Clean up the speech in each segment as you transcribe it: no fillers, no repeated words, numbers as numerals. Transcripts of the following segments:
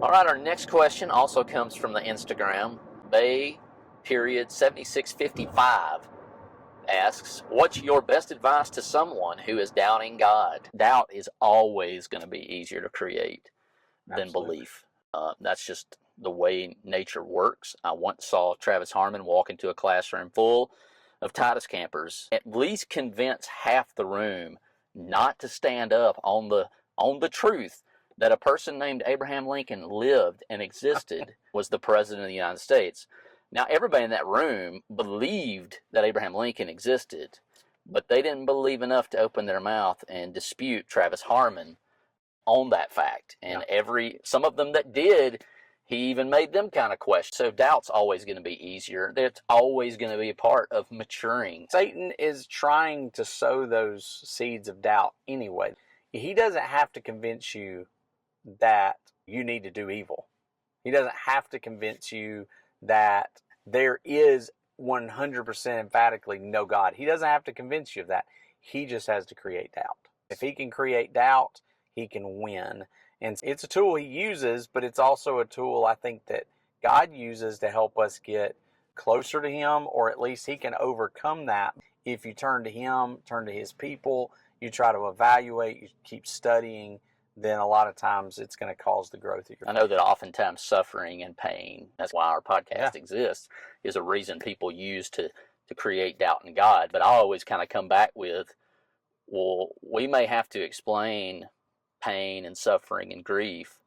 All right, our next question also comes from the Instagram. Bay7655 asks, what's your best advice to someone who is doubting God? Doubt is always going to be easier to create than belief. That's just the way nature works. I once saw Travis Harmon walk into a classroom full of Titus campers, at least convince half the room not to stand up on the truth that a person named Abraham Lincoln lived and existed, was the president of the United States. Now, everybody in that room believed that Abraham Lincoln existed, but they didn't believe enough to open their mouth and dispute Travis Harmon on that fact. And some of them that did, he even made them kind of question. So doubt's always going to be easier. That's always going to be a part of maturing. Satan is trying to sow those seeds of doubt anyway. He doesn't have to convince you that you need to do evil. He doesn't have to convince you that there is 100% emphatically no God. He doesn't have to convince you of that. He just has to create doubt. If he can create doubt, he can win. And it's a tool he uses, but it's also a tool I think that God uses to help us get closer to him, or at least he can overcome that if you turn to him, turn to his people, you try to evaluate, you keep studying, then a lot of times it's going to cause the growth of your faith. I know that oftentimes suffering and pain, that's why our podcast exists, is a reason people use to create doubt in God. But I always kind of come back with, well, we may have to explain pain and suffering and grief,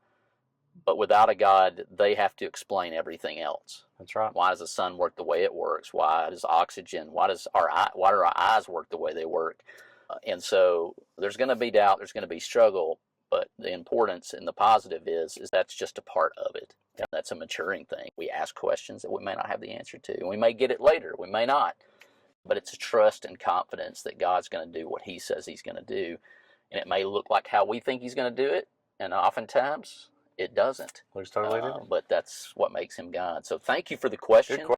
but without a God, they have to explain everything else. That's right. Why does the sun work the way it works? Why does oxygen, why do our eyes work the way they work? And so there's going to be doubt, there's going to be struggle, but the importance and the positive is that's just a part of it. That's a maturing thing. We ask questions that we may not have the answer to. We may get it later, we may not. But it's a trust and confidence that God's going to do what he says he's going to do. And it may look like how we think he's going to do it, and oftentimes it doesn't. Looks totally different. But that's what makes him God. So thank you for the question.